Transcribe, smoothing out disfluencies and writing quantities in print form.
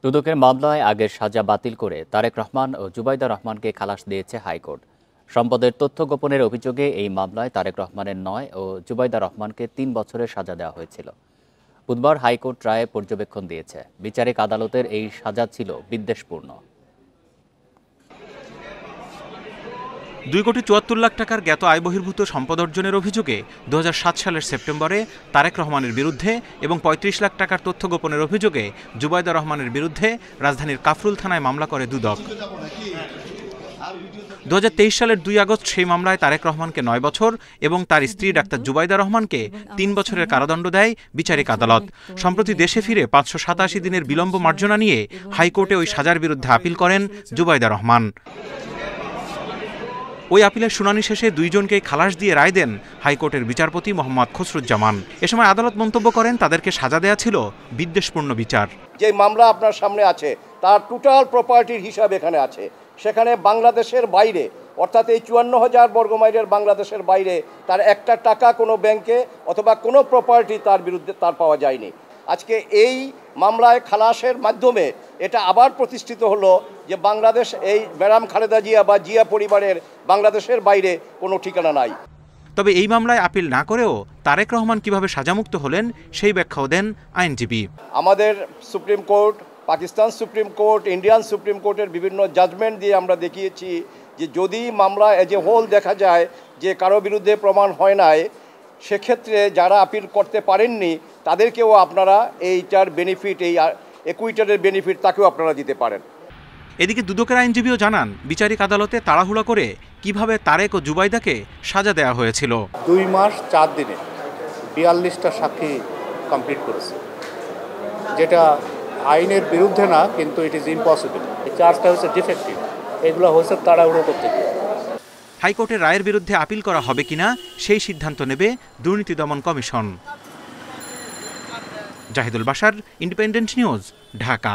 দুদকের মামলায় আগের সাজা বাতিল করে তারেক রহমান ও জুবাইদা রহমানকে খালাস দিয়েছে হাইকোর্ট। সম্পদের তথ্য গোপনের অভিযোগে এই মামলায় তারেক রহমানের ৯ ও জুবাইদা রহমানকে ৩ বছরের সাজা দেওয়া হয়েছিল। বুধবার হাইকোর্ট রায়ে পর্যবেক্ষণ দিয়েছে। বিচারিক আদালতের এই সাজা ছিল বিদ্বেষপূর্ণ। 2,74,00,000 টাকার জ্ঞাত আয় বহির্ভূত সম্পদ অর্জনের অভিযোগে 2007 সালের সেপ্টেম্বরে তারেক রহমানের বিরুদ্ধে এবং 35 লাখ টাকার তথ্য গোপনের অভিযোগে জুবাইদা রহমানের বিরুদ্ধে রাজধানীর কাফরুল থানায় মামলা করে দুদক। 2023 সালের 2 আগস্ট সেই মামলায় তারেক রহমানকে 9 বছর এবং তার স্ত্রী ডাক্তার জুবাইদা রহমানকে 3 বছরের কারাদণ্ড দেয় বিচারিক আদালত। সম্প্রতি দেশে ফিরে 587 দিনের বিলম্ব মার্জনা নিয়ে হাইকোর্টে ওই সাজার বিরুদ্ধে আপিল করেন জুবাইদা রহমান। ওই আপিলের শুনানি শেষে দুইজনকেই খালাস দিয়ে রায় দেন হাইকোর্টের বিচারপতি মোহাম্মদ খসরুজ্জামান। এ সময় আদালত মন্তব্য করেন, তাদেরকে সাজা দেয়া ছিল বিদ্বেষপূর্ণ বিচার। যে মামলা আপনার সামনে আছে তার টোটাল প্রপার্টির হিসাব এখানে আছে। সেখানে বাংলাদেশের বাইরে, অর্থাৎ এই 54,000 বর্গমাইলের বাংলাদেশের বাইরে তার একটা টাকা কোনো ব্যাংকে অথবা কোনো প্রপার্টি তার বিরুদ্ধে তার পাওয়া যায়নি। আজকে এই মামলায় খালাসের মাধ্যমে এটা আবার প্রতিষ্ঠিত হলো যে বাংলাদেশ, এই ম্যাডাম খালেদা জিয়া বা জিয়া পরিবারের বাংলাদেশের বাইরে কোনো ঠিকানা নাই। তবে এই মামলায় আপিল না করেও তারেক রহমান কিভাবে সাজামুক্ত হলেন সেই ব্যাখ্যাও দেন আইনজীবী। আমাদের supreme court, Pakistan supreme court, Indian supreme কোর্টের বিভিন্ন জাজমেন্ট দিয়ে আমরা দেখিয়েছি যে যদি মামলা এজ এ হোল দেখা যায় যে কারো বিরুদ্ধে প্রমাণ হয় নাই, সেক্ষেত্রে যারা আপিল করতে পারেননি তাদেরকেও আপনারা এইটার বেনিফিট, এই একুইটারের বেনিফিট তাকেও আপনারা দিতে পারেন। এদিকে দুদকের আইনজীবীও জানান, বিচারিক আদালতে তাড়াহুড়া করে কিভাবে তারেক ও জুবাইদাকে সাজা দেওয়া হয়েছিল। 2 মাস 4 দিনে 42টা সাক্ষী কমপ্লিট করেছে, যেটা আইনের বিরুদ্ধে না, কিন্তু ইট ইজ ইম্পসিবল। এই চার্জটা হচ্ছে ডিফেক্টিভ, এগুলো হচ্ছে তাড়াহুড়ো করতে গিয়ে। হাইকোর্টের রায়ের বিরুদ্ধে আপিল করা হবে কিনা সেই সিদ্ধান্ত নেবে দুর্নীতি দমন কমিশন। Zahidul Bashar, independent news, Dhaka.